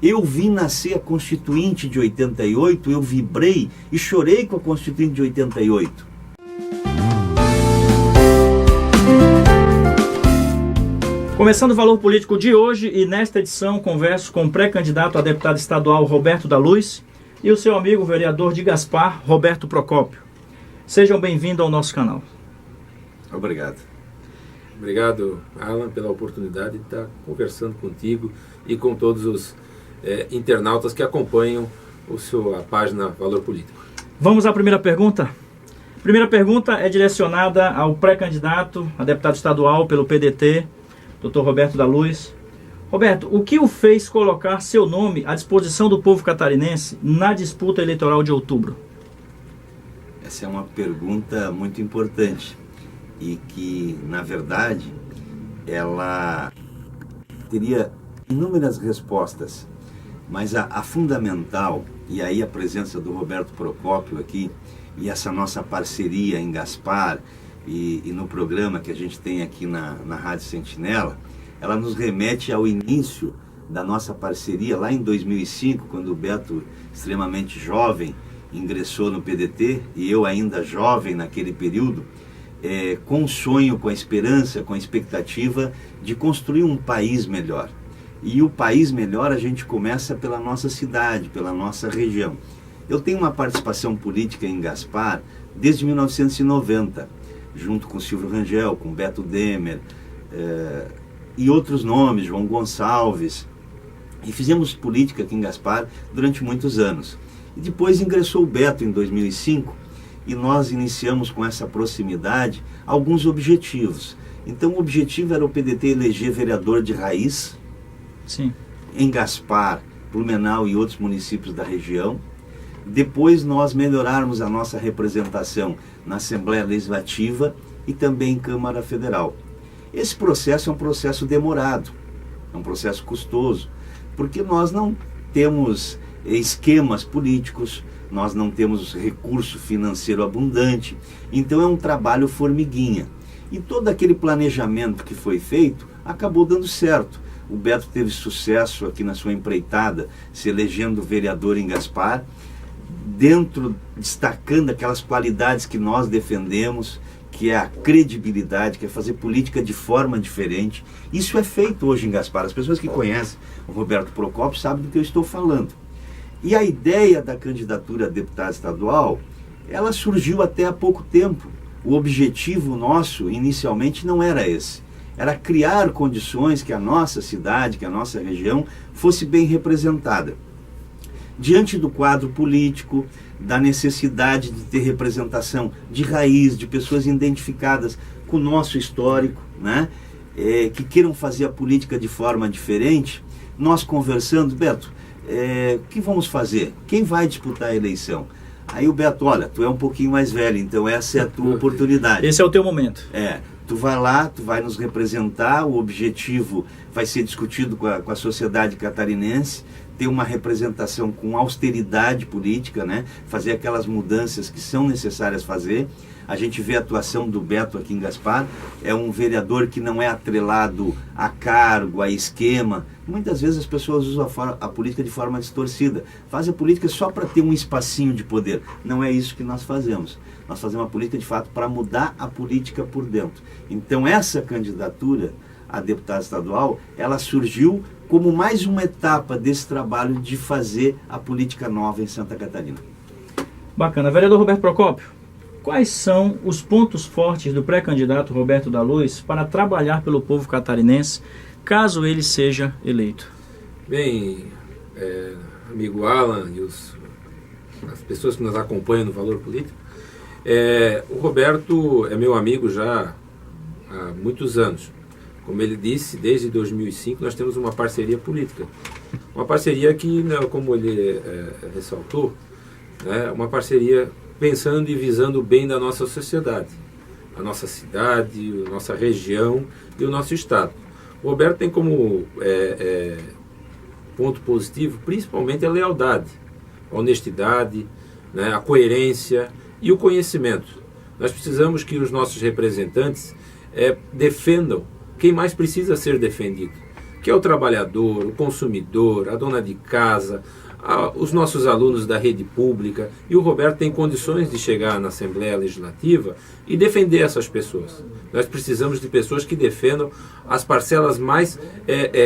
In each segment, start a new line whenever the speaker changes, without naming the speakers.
Eu vi nascer a Constituinte de 88, eu vibrei e chorei com a Constituinte de 88.
Começando o Valor Político de hoje, e nesta edição converso com o pré-candidato a deputado estadual Roberto da Luz e o seu amigo vereador de Gaspar, Roberto Procópio. Sejam bem-vindos ao nosso canal.
Obrigado.
Obrigado, Alan, pela oportunidade de estar conversando contigo e com todos os internautas que acompanham a página Valor Político.
Vamos à primeira pergunta? A primeira pergunta é direcionada ao pré-candidato a deputado estadual pelo PDT, Dr. Roberto da Luz. Roberto, o que o fez colocar seu nome à disposição do povo catarinense na disputa eleitoral de outubro?
Essa é uma pergunta muito importante e que, na verdade, ela teria inúmeras respostas, mas a fundamental, e aí a presença do Roberto Procópio aqui, e essa nossa parceria em Gaspar e no programa que a gente tem aqui na Rádio Sentinela, ela nos remete ao início da nossa parceria lá em 2005, quando o Beto, extremamente jovem, ingressou no PDT, e eu ainda jovem naquele período, com o sonho, com a esperança, com a expectativa de construir um país melhor. E o país melhor a gente começa pela nossa cidade, pela nossa região. Eu tenho uma participação política em Gaspar desde 1990, junto com Silvio Rangel, com Beto Demer, e outros nomes, João Gonçalves, e fizemos política aqui em Gaspar durante muitos anos. E depois ingressou o Beto em 2005, e nós iniciamos com essa proximidade alguns objetivos. Então o objetivo era o PDT eleger vereador de raiz,
sim,
em Gaspar, Blumenau e outros municípios da região. Depois nós melhorarmos a nossa representação na Assembleia Legislativa e também em Câmara Federal. Esse processo é um processo demorado, é um processo custoso, porque nós não temos esquemas políticos, nós não temos recurso financeiro abundante, então é um trabalho formiguinha. E todo aquele planejamento que foi feito acabou dando certo. O Beto teve sucesso aqui na sua empreitada, se elegendo vereador em Gaspar, destacando aquelas qualidades que nós defendemos, que é a credibilidade, que é fazer política de forma diferente. Isso é feito hoje em Gaspar. As pessoas que conhecem o Roberto Procópio sabem do que eu estou falando. E a ideia da candidatura a deputado estadual, ela surgiu até há pouco tempo. O objetivo nosso, inicialmente, não era esse. Era criar condições que a nossa cidade, que a nossa região fosse bem representada. Diante do quadro político, da necessidade de ter representação de raiz, de pessoas identificadas com o nosso histórico, né? Que queiram fazer a política de forma diferente, nós conversando, Beto, o que vamos fazer? Quem vai disputar a eleição? Aí o Beto, olha, tu é um pouquinho mais velho, então essa é a tua oportunidade.
Esse é o teu momento.
Tu vai lá, tu vai nos representar, o objetivo vai ser discutido com a sociedade catarinense, ter uma representação com austeridade política, né? Fazer aquelas mudanças que são necessárias fazer. A gente vê a atuação do Beto aqui em Gaspar, é um vereador que não é atrelado a cargo, a esquema. Muitas vezes as pessoas usam a política de forma distorcida, fazem a política só para ter um espacinho de poder. Não é isso que nós fazemos. Nós fazemos uma política de fato para mudar a política por dentro. Então essa candidatura a deputado estadual, ela surgiu como mais uma etapa desse trabalho de fazer a política nova em Santa Catarina.
Bacana. Vereador Roberto Procópio, quais são os pontos fortes do pré-candidato Roberto da Luz para trabalhar pelo povo catarinense, caso ele seja eleito?
Bem, amigo Alan e as pessoas que nos acompanham no Valor Político, o Roberto é meu amigo já há muitos anos. Como ele disse, desde 2005 nós temos uma parceria política. Uma parceria que, como ele ressaltou, uma parceria pensando e visando o bem da nossa sociedade, a nossa cidade, a nossa região e o nosso estado. O Roberto tem como ponto positivo principalmente a lealdade, a honestidade, a coerência e o conhecimento. Nós precisamos que os nossos representantes defendam quem mais precisa ser defendido. que é o trabalhador, o consumidor, a dona de casa, os nossos alunos da rede pública, e o Roberto tem condições de chegar na Assembleia Legislativa e defender essas pessoas. Nós precisamos de pessoas que defendam as parcelas mais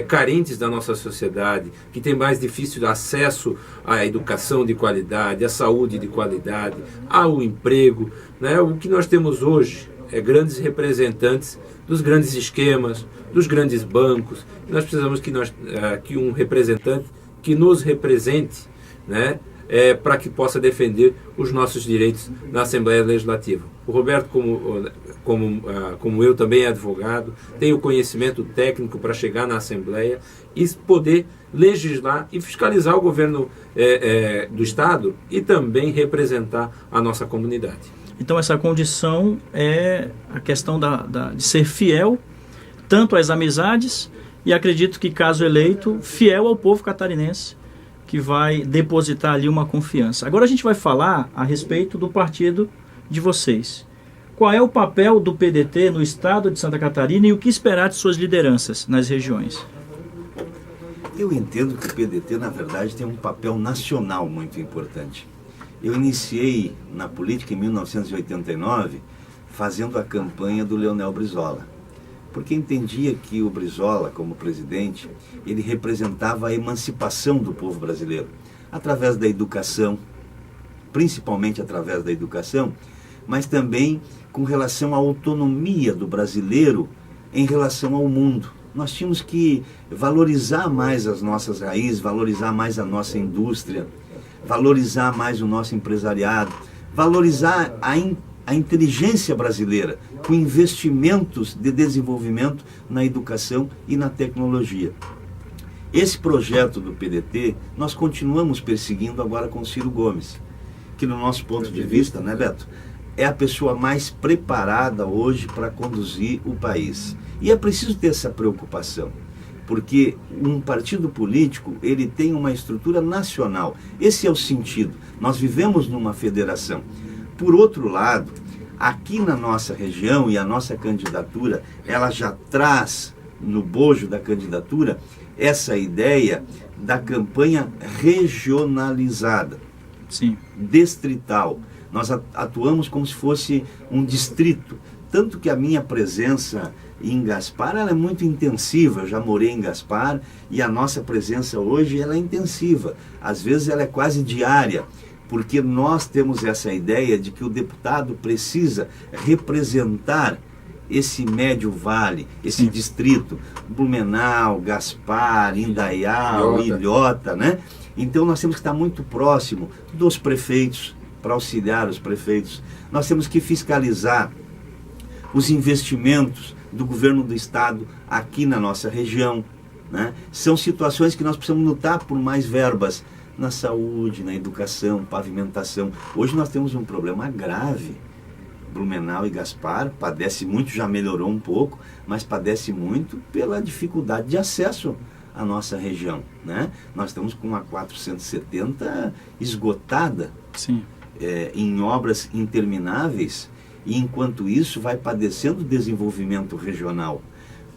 carentes da nossa sociedade, que tem mais difícil acesso à educação de qualidade, à saúde de qualidade, ao emprego, né? O que nós temos hoje é grandes representantes dos grandes esquemas, dos grandes bancos. Nós precisamos que um representante que nos represente, né, para que possa defender os nossos direitos na Assembleia Legislativa. O Roberto, como eu, também é advogado, tem o conhecimento técnico para chegar na Assembleia e poder legislar e fiscalizar o governo do Estado e também representar a nossa comunidade.
Então essa condição é a questão de ser fiel tanto às amizades e acredito que, caso eleito, fiel ao povo catarinense, que vai depositar ali uma confiança. Agora a gente vai falar a respeito do partido de vocês. Qual é o papel do PDT no estado de Santa Catarina e o que esperar de suas lideranças nas regiões?
Eu entendo que o PDT, na verdade, tem um papel nacional muito importante. Eu iniciei na política em 1989, fazendo a campanha do Leonel Brizola, porque entendia que o Brizola, como presidente, ele representava a emancipação do povo brasileiro, através da educação, principalmente através da educação, mas também com relação à autonomia do brasileiro em relação ao mundo. Nós tínhamos que valorizar mais as nossas raízes, valorizar mais a nossa indústria, valorizar mais o nosso empresariado, valorizar a inteligência brasileira, com investimentos de desenvolvimento na educação e na tecnologia. Esse projeto do PDT, nós continuamos perseguindo agora com Ciro Gomes, que no nosso ponto de vista, né, Beto, é a pessoa mais preparada hoje para conduzir o país. E é preciso ter essa preocupação, porque um partido político, ele tem uma estrutura nacional. Esse é o sentido. Nós vivemos numa federação. Por outro lado, aqui na nossa região, e a nossa candidatura, ela já traz no bojo da candidatura essa ideia da campanha regionalizada,
sim,
distrital. Nós atuamos como se fosse um distrito, tanto que a minha presença em Gaspar ela é muito intensiva. Eu já morei em Gaspar e a nossa presença hoje ela é intensiva, às vezes ela é quase diária, porque nós temos essa ideia de que o deputado precisa representar esse médio vale, esse distrito, Blumenau, Gaspar, Indaial, Ilhota, né? Então nós temos que estar muito próximo dos prefeitos, para auxiliar os prefeitos. Nós temos que fiscalizar os investimentos do governo do estado aqui na nossa região, né? São situações que nós precisamos lutar por mais verbas na saúde, na educação, pavimentação. Hoje nós temos um problema grave. Blumenau e Gaspar padece muito, já melhorou um pouco, mas padece muito pela dificuldade de acesso à nossa região, né? Nós estamos com a 470 esgotada,
sim,
em obras intermináveis, e enquanto isso vai padecendo o desenvolvimento regional.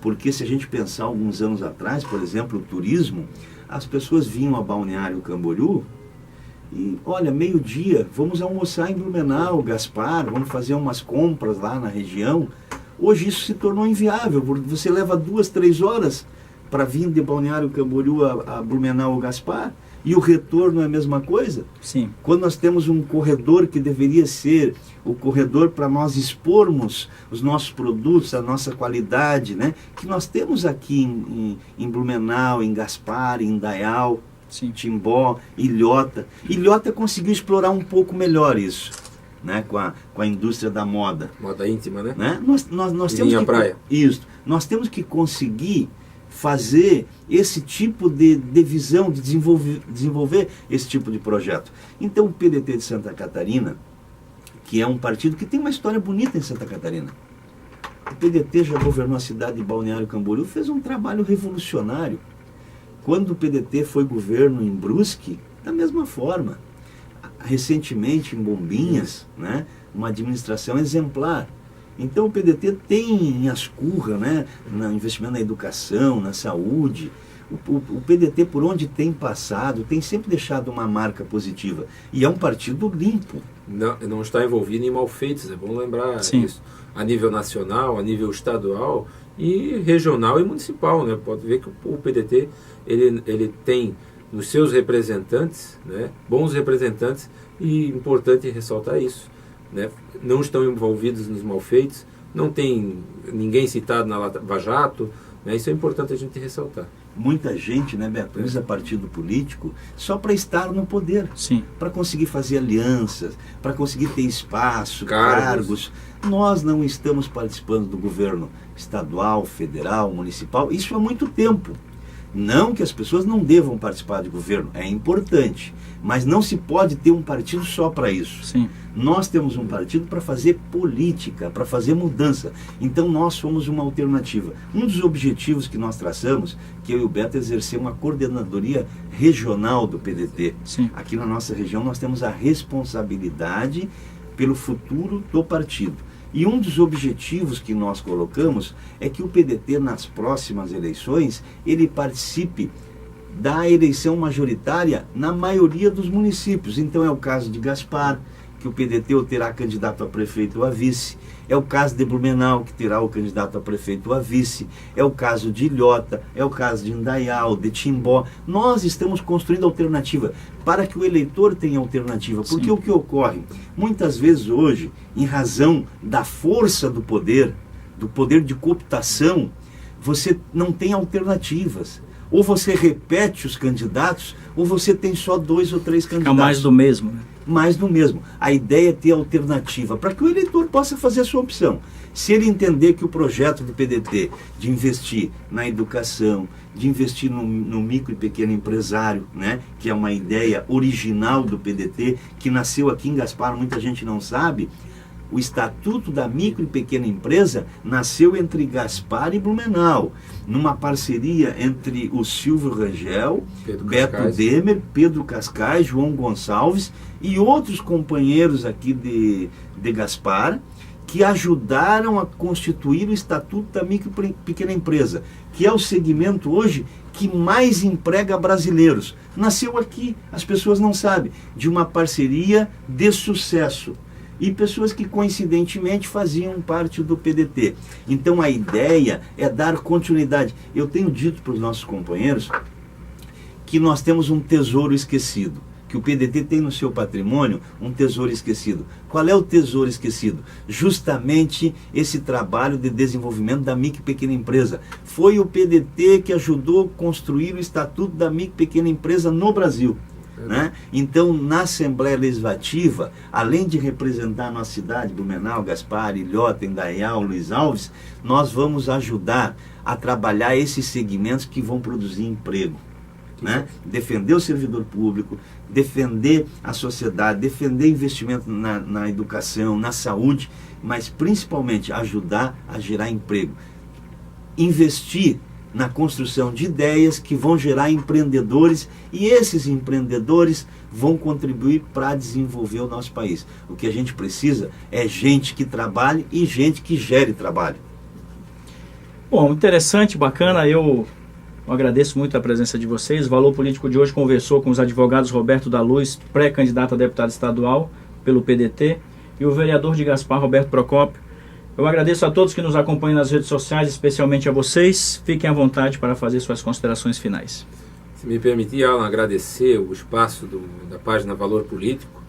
Porque se a gente pensar alguns anos atrás, por exemplo, o turismo, as pessoas vinham a Balneário Camboriú e, olha, meio-dia, vamos almoçar em Blumenau, Gaspar, vamos fazer umas compras lá na região. Hoje isso se tornou inviável, porque você leva 2, 3 horas para vir de Balneário Camboriú a Blumenau ou Gaspar, e o retorno é a mesma coisa.
sim.
Quando nós temos um corredor que deveria ser o corredor para nós expormos os nossos produtos, a nossa qualidade, né? Que nós temos aqui em Blumenau, em Gaspar, em Indaial,
Sim.
Timbó, Ilhota. Ilhota conseguiu explorar um pouco melhor isso, né? Com a indústria da moda.
Moda íntima, né?
Nós temos que,
praia.
Isso. Nós temos que conseguir fazer esse tipo de visão, de desenvolver esse tipo de projeto. Então o PDT de Santa Catarina, que é um partido que tem uma história bonita em Santa Catarina. O PDT já governou a cidade de Balneário Camboriú, fez um trabalho revolucionário. Quando o PDT foi governo em Brusque, da mesma forma. Recentemente em Bombinhas, né, uma administração exemplar. Então o PDT tem em Ascurra, né, no investimento na educação, na saúde. O PDT, por onde tem passado, tem sempre deixado uma marca positiva. E é um partido limpo.
Não está envolvido em malfeitos, é bom lembrar
Sim.
isso. A nível nacional, a nível estadual e regional e municipal, né? Pode ver que o PDT ele tem nos seus representantes, né, bons representantes, e é importante ressaltar isso, né? Não estão envolvidos nos malfeitos, não tem ninguém citado na Lava Jato, né? Isso é importante a gente ressaltar.
Muita gente, né, Beto, usa partido político só para estar no poder,
Sim.
para conseguir fazer alianças, para conseguir ter espaço,
Cargos.
cargos. Nós não estamos participando do governo estadual, federal, municipal, isso há muito tempo. Não que as pessoas não devam participar de governo, é importante, mas não se pode ter um partido só para isso.
Sim.
Nós temos um partido para fazer política, para fazer mudança. Então nós somos uma alternativa. Um dos objetivos que nós traçamos, que eu e o Beto exercer uma coordenadoria regional do PDT.
Sim.
Aqui na nossa região nós temos a responsabilidade pelo futuro do partido. E um dos objetivos que nós colocamos é que o PDT, nas próximas eleições, ele participe da eleição majoritária na maioria dos municípios. Então é o caso de Gaspar, que o PDT terá candidato a prefeito ou a vice. É o caso de Blumenau, que terá o candidato a prefeito ou a vice. É o caso de Ilhota, é o caso de Indaial, de Timbó. Nós estamos construindo alternativa para que o eleitor tenha alternativa. Porque
Sim.
o que ocorre? Muitas vezes hoje, em razão da força do poder de cooptação, você não tem alternativas. Ou você repete os candidatos, ou você tem só 2 ou 3 candidatos.
Fica mais do mesmo, né?
Mais do mesmo. A ideia é ter alternativa para que o eleitor possa fazer a sua opção. Se ele entender que o projeto do PDT de investir na educação, de investir no micro e pequeno empresário, né, que é uma ideia original do PDT, que nasceu aqui em Gaspar, muita gente não sabe. O Estatuto da Micro e Pequena Empresa nasceu entre Gaspar e Blumenau, numa parceria entre o Silvio Rangel, Beto Demer, Pedro Cascais, João Gonçalves e outros companheiros aqui de Gaspar, que ajudaram a constituir o Estatuto da Micro e Pequena Empresa, que é o segmento hoje que mais emprega brasileiros. Nasceu aqui, as pessoas não sabem, de uma parceria de sucesso. E pessoas que coincidentemente faziam parte do PDT. Então a ideia é dar continuidade. Eu tenho dito para os nossos companheiros que nós temos um tesouro esquecido, que o PDT tem no seu patrimônio um tesouro esquecido. Qual é o tesouro esquecido? Justamente esse trabalho de desenvolvimento da micro e pequena empresa. Foi o PDT que ajudou a construir o Estatuto da Micro e Pequena Empresa no Brasil. Né? Então, na Assembleia Legislativa, além de representar a nossa cidade, Blumenau, Gaspar, Ilhota, Indaial, Luiz Alves, nós vamos ajudar a trabalhar esses segmentos que vão produzir emprego. Né? Defender o servidor público, defender a sociedade, defender investimento na educação, na saúde, mas principalmente ajudar a gerar emprego. Investir na construção de ideias que vão gerar empreendedores, e esses empreendedores vão contribuir para desenvolver o nosso país. O que a gente precisa é gente que trabalhe e gente que gere trabalho.
Bom, interessante, bacana. Eu agradeço muito a presença de vocês. O Valor Político de hoje conversou com os advogados Roberto da Luz, pré-candidato a deputado estadual pelo PDT, e o vereador de Gaspar, Roberto Procópio. Eu agradeço a todos que nos acompanham nas redes sociais, especialmente a vocês. Fiquem à vontade para fazer suas considerações finais.
Se me permitir, Alan, agradecer o espaço da página Valor Político,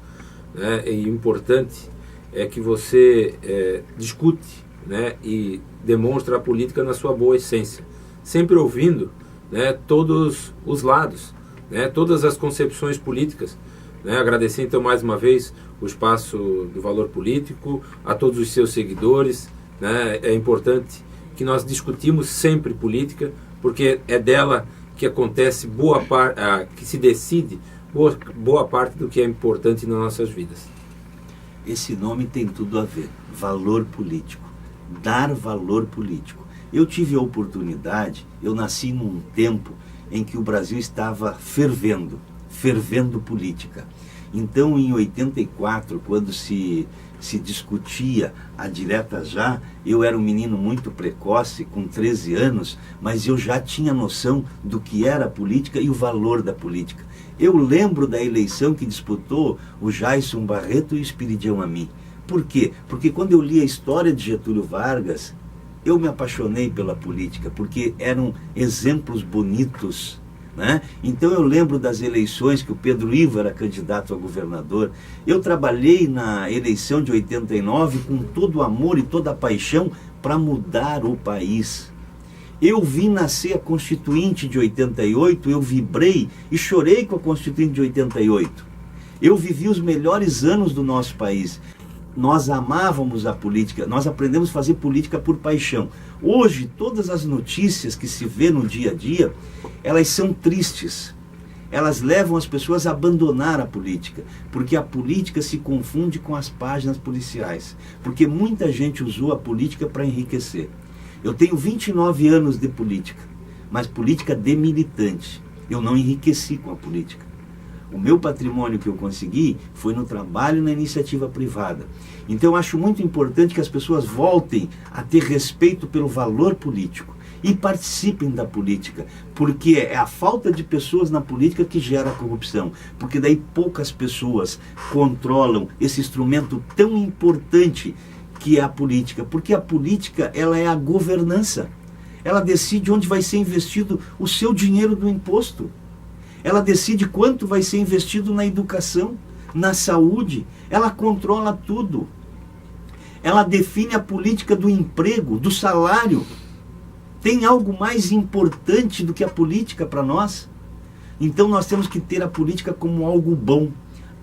né? E o importante é que você discute, né, e demonstra a política na sua boa essência, sempre ouvindo, né, todos os lados, né, todas as concepções políticas. Né? Agradecer então mais uma vez o espaço do Valor Político, a todos os seus seguidores. Né? É importante que nós discutimos sempre política, porque é dela que acontece que se decide boa parte do que é importante nas nossas vidas.
Esse nome tem tudo a ver, valor político, dar valor político. Eu tive a oportunidade, eu nasci num tempo em que o Brasil estava fervendo política. Então, em 84, quando se se discutia a direta já. Eu era um menino muito precoce, com 13 anos, mas eu já tinha noção do que era a política e o valor da política. Eu lembro da eleição que disputou o Jaison Barreto e o Espiridião Amin. Por quê? Porque quando eu li a história de Getúlio Vargas, eu me apaixonei pela política, porque eram exemplos bonitos, né? Então eu lembro das eleições que o Pedro Ivo era candidato a governador. Eu trabalhei na eleição de 89 com todo o amor e toda a paixão para mudar o país. Eu vi nascer a Constituinte de 88, eu vibrei e chorei com a Constituinte de 88. Eu vivi os melhores anos do nosso país. Nós amávamos a política, nós aprendemos a fazer política por paixão. Hoje, todas as notícias que se vê no dia a dia, elas são tristes. Elas levam as pessoas a abandonar a política, porque a política se confunde com as páginas policiais, porque muita gente usou a política para enriquecer. Eu tenho 29 anos de política, mas política de militante. Eu não enriqueci com a política. O meu patrimônio que eu consegui foi no trabalho e na iniciativa privada. Então eu acho muito importante que as pessoas voltem a ter respeito pelo valor político e participem da política, porque é a falta de pessoas na política que gera a corrupção, porque daí poucas pessoas controlam esse instrumento tão importante que é a política, porque a política, ela é a governança. Ela decide onde vai ser investido o seu dinheiro do imposto. Ela decide quanto vai ser investido na educação, na saúde. Ela controla tudo. Ela define a política do emprego, do salário. Tem algo mais importante do que a política para nós? Então nós temos que ter a política como algo bom,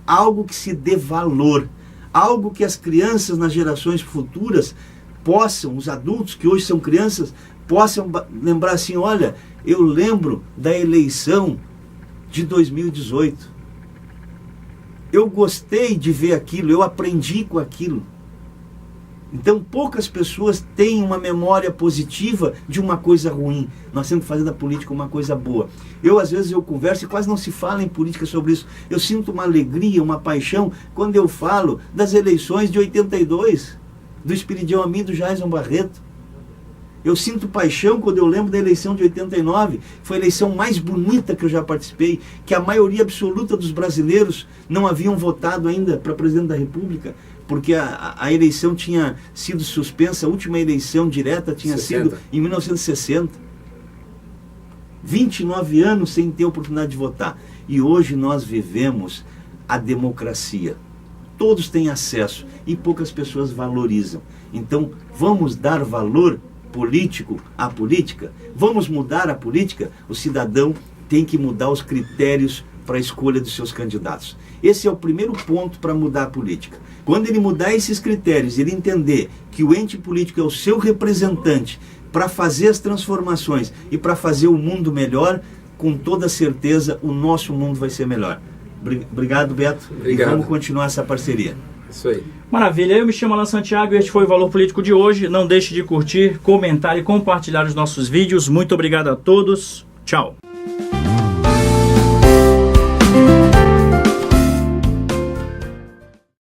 algo que se dê valor, algo que as crianças nas gerações futuras possam, os adultos que hoje são crianças, possam lembrar assim, olha, eu lembro da eleição de 2018. Eu gostei de ver aquilo, eu aprendi com aquilo. Então poucas pessoas têm uma memória positiva de uma coisa ruim. Nós temos que fazer da política uma coisa boa. Às vezes eu converso e quase não se fala em política sobre isso. Eu sinto uma alegria, uma paixão quando eu falo das eleições de 82, do Espiridião Amin, do Jaison Barreto. Eu sinto paixão quando eu lembro da eleição de 89, foi a eleição mais bonita que eu já participei, que a maioria absoluta dos brasileiros não haviam votado ainda para presidente da República, porque a eleição tinha sido suspensa, a última eleição direta tinha sido em 1960. 29 anos sem ter oportunidade de votar. E hoje nós vivemos a democracia. Todos têm acesso e poucas pessoas valorizam. Então vamos dar valor político à política? Vamos mudar a política? O cidadão tem que mudar os critérios para a escolha dos seus candidatos. Esse é o primeiro ponto para mudar a política. Quando ele mudar esses critérios, ele entender que o ente político é o seu representante para fazer as transformações e para fazer o mundo melhor, com toda certeza o nosso mundo vai ser melhor. Obrigado, Beto.
Obrigado.
E vamos continuar essa parceria.
Isso aí.
Maravilha, eu me chamo Alan Santiago e este foi o Valor Político de hoje. Não deixe de curtir, comentar e compartilhar os nossos vídeos. Muito obrigado a todos. Tchau.